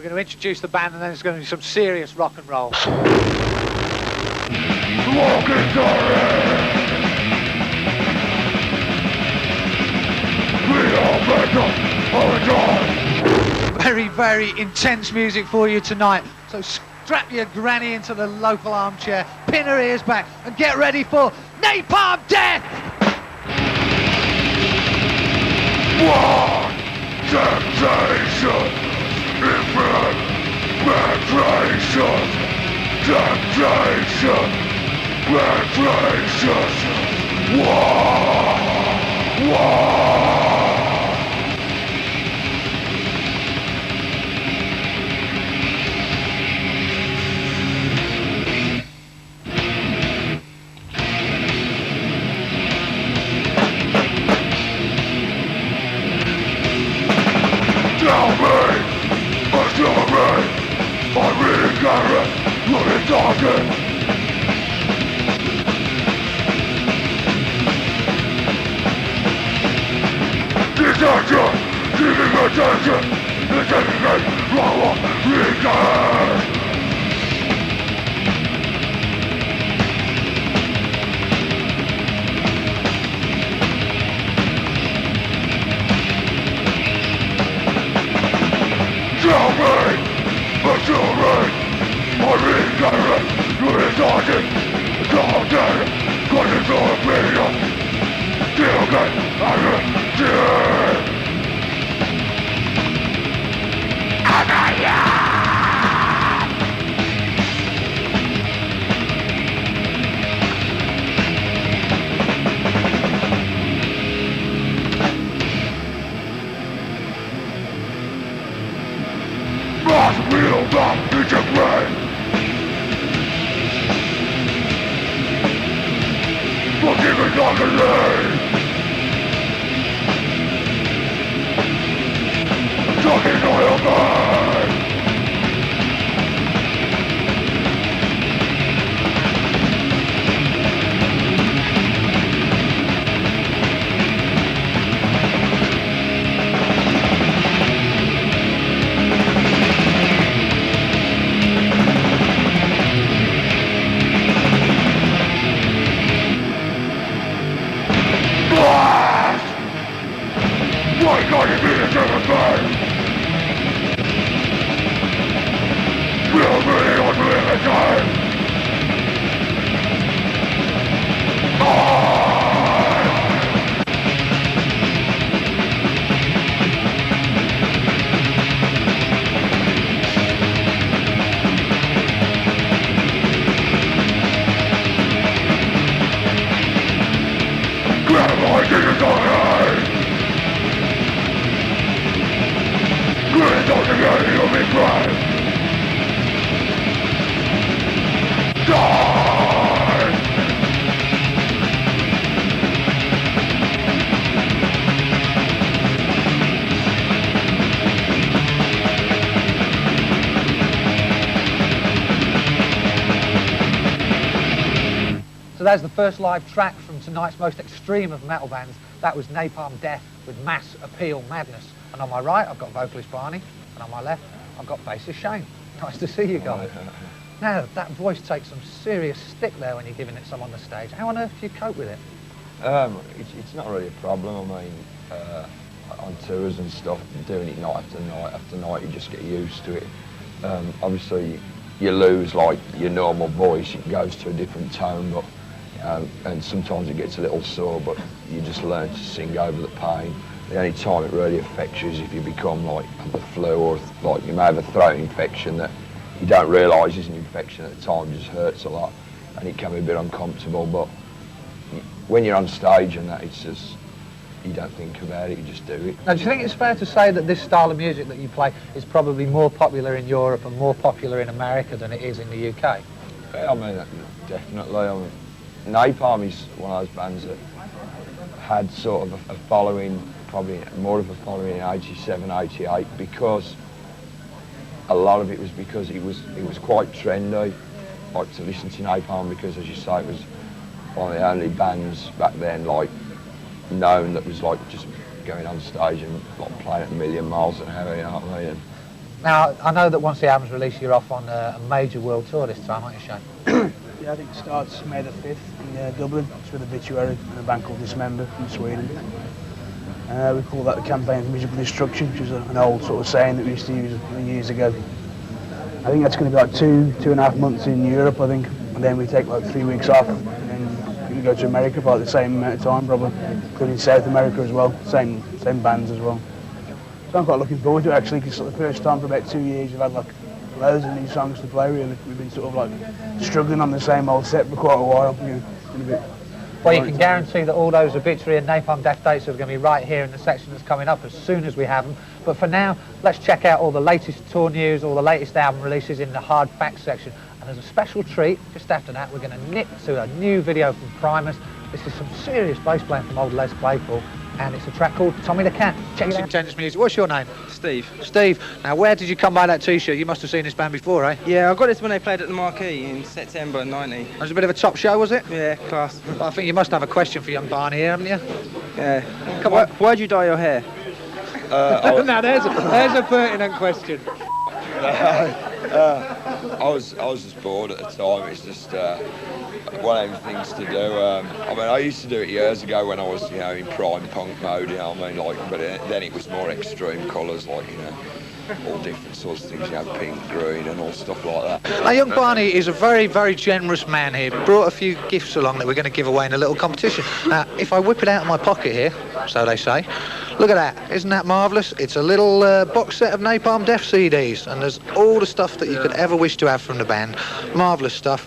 We're going to introduce the band and then it's going to be some serious rock and roll. Very, very intense music for you tonight. So strap your granny into the local armchair, pin her ears back, and get ready for Napalm Death! One temptation, infinite vibration, temptation, vibration, one. Tell me, assure me, I really got it, you're talking. Detention, seeking attention, taking me, wrong, return. Tell me, assure me, I really got it, you're talking. Talking, got it for a video. Still get energy. Must wheel back into play. Forgive it like a lane. Talking oil man. Why can't it be the same thing? We'll really want to live again. Grab my digits on high. Good don't forget you'll be crying. Die! So that's the first live track from tonight's most extreme of metal bands. That was Napalm Death with Mass Appeal Madness. And on my right, I've got vocalist Barney, and on my left, I've got bassist Shane. Nice to see you guys. Now, that voice takes some serious stick there when you're giving it some on the stage. How on earth do you cope with it? It's not really a problem. I mean, on tours and stuff, doing it night after night, you just get used to it. Obviously, you lose like your normal voice, it goes to a different tone, but and sometimes it gets a little sore, but you just learn to sing over the pain. The only time it really affects you is if you become like the flu, or like you may have a throat infection that you don't realise is an infection at the time, it just hurts a lot and it can be a bit uncomfortable, but when you're on stage and that, it's just, you don't think about it, you just do it. Now, do you think it's fair to say that this style of music that you play is probably more popular in Europe and more popular in America than it is in the UK? Yeah, I mean, definitely. I mean, Napalm is one of those bands that had sort of a following, probably more of a following in 87, 88, because a lot of it was because it was quite trendy, like to listen to Napalm, because as you say, it was one of the only bands back then like known that was like just going on stage and like playing at a million miles an hour, you know what I mean? Now, I know that once the album's released, you're off on a major world tour this time, aren't you, Shane? Yeah, I think it starts May the 5th in Dublin. It's with Obituary and a band called Dismember from Sweden. We call that the Campaign for Musical Destruction, which is an old sort of saying that we used to use years ago. I think that's going to be like 2.5 months in Europe, I think, and then we take like 3 weeks off, and then we go to America for like the same amount of time, probably, including South America as well, same bands as well. So I'm quite looking forward to it actually, because it's the first time for about 2 years we've had like loads of new songs to play. Really, we've been sort of like struggling on the same old set for quite a while. You know, been a bit. Well, you can guarantee that all those Obituary and Napalm Death dates are going to be right here in the section that's coming up as soon as we have them. But for now, let's check out all the latest tour news, all the latest album releases in the hard facts section. And as a special treat, just after that, we're going to nip to a new video from Primus. This is some serious bass playing from old Les Claypool, and it's a track called Tommy the Cat. Check it out. Intense Music. What's your name? Steve. Steve. Now, where did you come by that T-shirt? You must have seen this band before, eh? Yeah, I got this when they played at the Marquee in September '90. It was a bit of a top show, was it? Yeah, class. Well, I think you must have a question for young Barney here, haven't you? Yeah. Come on. Why'd you dye your hair? Now, there's a pertinent question. I was just bored at the time. It's just one of them things to do. I mean, I used to do it years ago when I was, you know, in prime punk mode. You know what I mean? Like, but then it was more extreme colours, like, you know, all different sorts of things. You know, pink, green, and all stuff like that. Now, young Barney is a very, very generous man here. Brought a few gifts along that we're going to give away in a little competition. Now, if I whip it out of my pocket here, so they say, look at that. Isn't that marvellous? It's a little box set of Napalm Death CDs, and there's all the stuff that you could ever wish to have from the band. Marvellous stuff.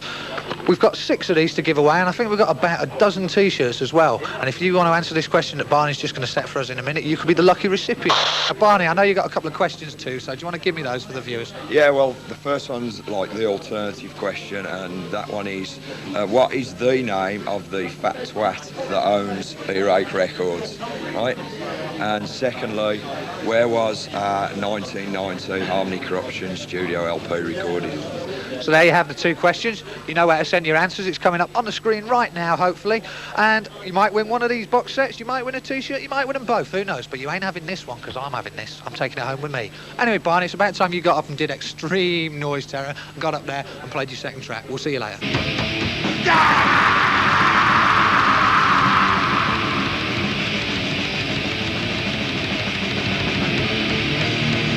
We've got 6 of these to give away, and I think we've got about a dozen T-shirts as well. And if you want to answer this question that Barney's just going to set for us in a minute, you could be the lucky recipient. Now, Barney, I know you've got a couple of questions too, so do you want to give me those for the viewers? Yeah, well, the first one's like the alternative question, and that one is, what is the name of the fat twat that owns Earache Records, right? And secondly, where was 1990 Harmony Corruption studio LP recorded? So there you have the 2 questions. You know where to send your answers. It's coming up on the screen right now, hopefully. And you might win one of these box sets, you might win a T-shirt, you might win them both, who knows? But you ain't having this one, because I'm having this. I'm taking it home with me. Anyway, Barney, it's about time you got up and did extreme noise terror and got up there and played your second track. We'll see you later.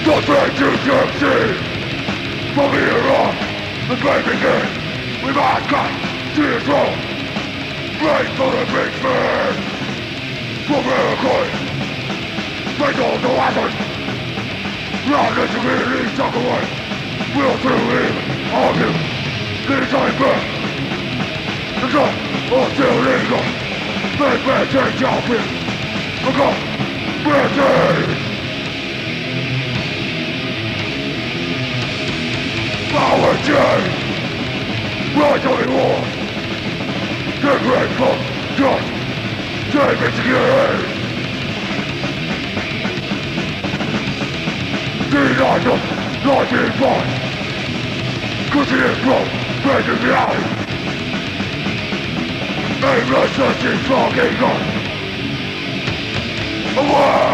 Go back to Jersey! From here on, the play begins! We must cut to your throat! Right for the big man! From Iroquois! Make all the weapons! Round the community tuck away! We'll through him, argue! This ain't back! The gun, or still legal! Make me take your pick! The gun, British! Power change! Right on the wall! Get ready for just take it together! Deny them, not in fun! Cause it is broke, breaking reality! Aimless searching fucking gun! Away!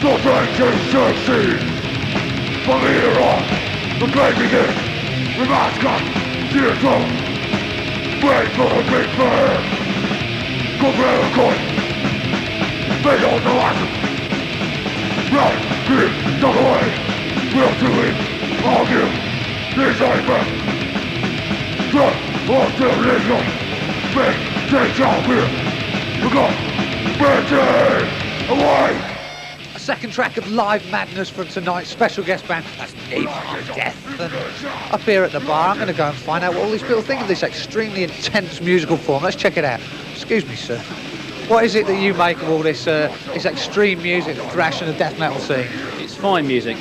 The fight to succeed! From here on, the play begins! We must cut to your throat! Wait for the big fire! Go grab a coin! Make all the lessons! Right, here, tuck away! We'll do it! Argue! This ain't back! Drop or still legal! Make, take out here! Look up! British! Away! Second track of live madness from tonight's special guest band. That's Napalm Death. And up here at the bar, I'm going to go and find out what all these people think of this extremely intense musical form. Let's check it out. Excuse me, sir. What is it that you make of all this this extreme music, the thrash and the death metal scene? It's fine music.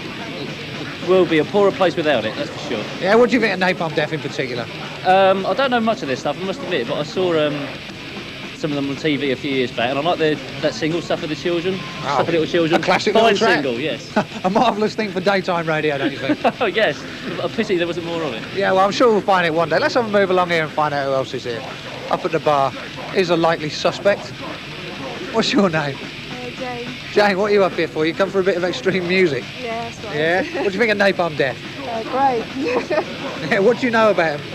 Will be a poorer place without it, that's for sure. Yeah, what do you think of Napalm Death in particular? I don't know much of this stuff, I must admit, but I saw some of them on TV a few years back, and I like that single, Suffer the Children. Oh, Suffer Little Children. a classic fine little track. single, yes. A marvellous thing for daytime radio, don't you think? Oh, yes. A pity there wasn't more of it. Yeah, well, I'm sure we'll find it one day. Let's have a move along here and find out who else is here. Up at the bar is a likely suspect. What's your name? Jane. Jane, what are you up here for? You come for a bit of extreme music? Yeah, that's right. Yeah? What do you think of Napalm Death? Great. Yeah, what do you know about him?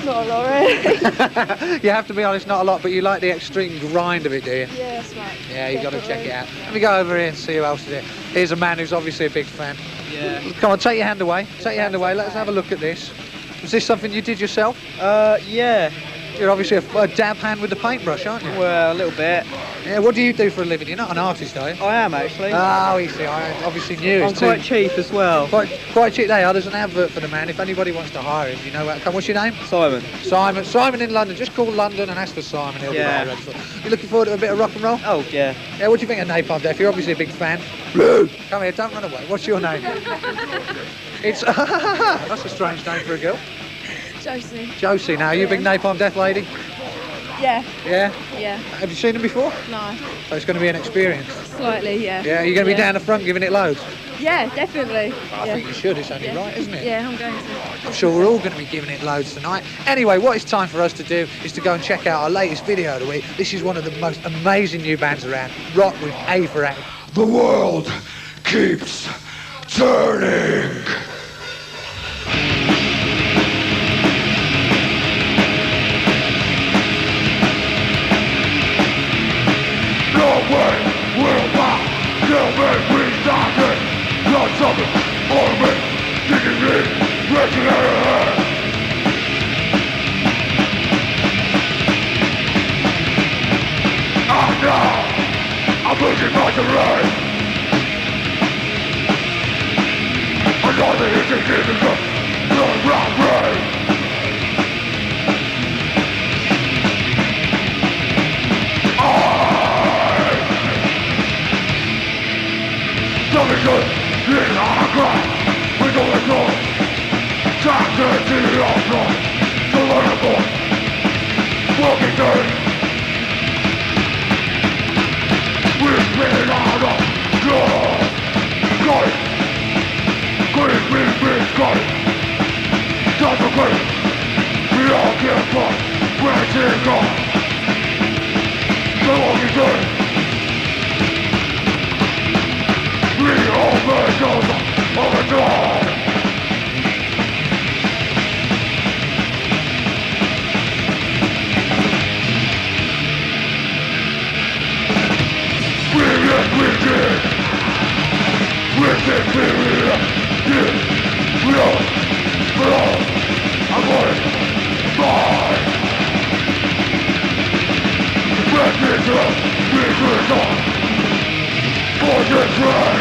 Not a lot, really. You have to be honest, not a lot, but you like the extreme grind of it, do you? Yeah, that's right. Yeah, you got to check it out. Let me go over here and see who else is here. Here's a man who's obviously a big fan. Yeah. Come on, take your hand away. Take your hand away. Let's have a look at this. Was this something you did yourself? Yeah. You're obviously a dab hand with the paintbrush, aren't you? Well, a little bit. Yeah, what do you do for a living? You're not an artist, are you? I am actually. Oh, you see, I obviously knew. I'm quite cheap as well. Quite cheap. They are. There's an advert for the man. If anybody wants to hire him, you know where to come. What's your name? Simon. Simon in London. Just call London and ask for Simon. He'll Yeah. be ready for it. You looking forward to a bit of rock and roll? Oh yeah. Yeah, what do you think of Napalm Death? You're obviously a big fan. Blue! Come here, don't run away. What's your name? It's... That's a strange name for a girl. Josie. Josie, now, you a big Napalm Death lady? Yeah. Yeah? Yeah. Have you seen them before? No. So it's going to be an experience. Slightly, yeah. Yeah, you're going to be down the front giving it loads? Yeah, definitely. I think you should, it's only right, isn't it? Yeah, I'm going to. I'm sure we're all going to be giving it loads tonight. Anyway, what it's time for us to do is to go and check out our latest video of the week. This is one of the most amazing new bands around. Rock with A for Apple. The world keeps turning. No way will back, they'll make me stop it. Not something for me, digging me, breaking out of hand. And now, I'm losing my terrain. Another is a giving up the rock brain. Something good in our ground. We don't let go. Time to see our blood. To learn a boy. Walking dirty. We've been out of God. Got it. Great, got it. Time for great. We all get fucked. Where's it gone? The walking dirty. We overdose of a dog. We did. With the period. We all. I'm going. Bye. Let's get up. We're on. For the train.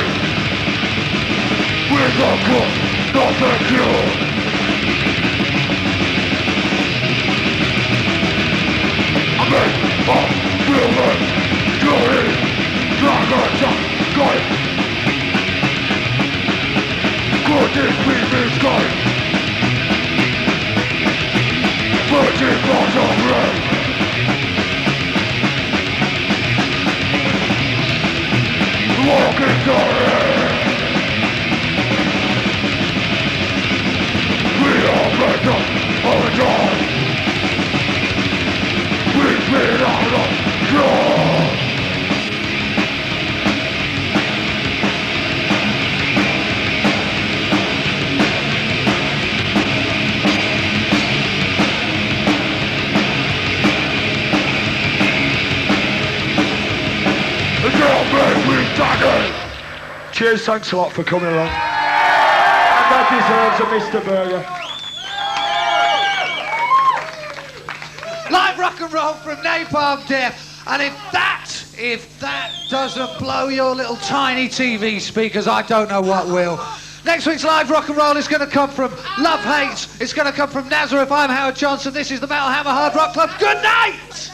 With a cook, not the cure. I'm in, feeling, going, got it. Good is being sky. Virgin bottom rain. Walking dirty. We are backed up on the dawn. We've been out of dawn. The girl made me staggered. Cheers, thanks a lot for coming along. And that deserves a Mr. Burger. Live rock and roll from Napalm Death. And if that doesn't blow your little tiny TV speakers, I don't know what will. Next week's live rock and roll is going to come from Love Hates. It's going to come from Nazareth. I'm Howard Johnson. This is the Metal Hammer Hard Rock Club. Good night!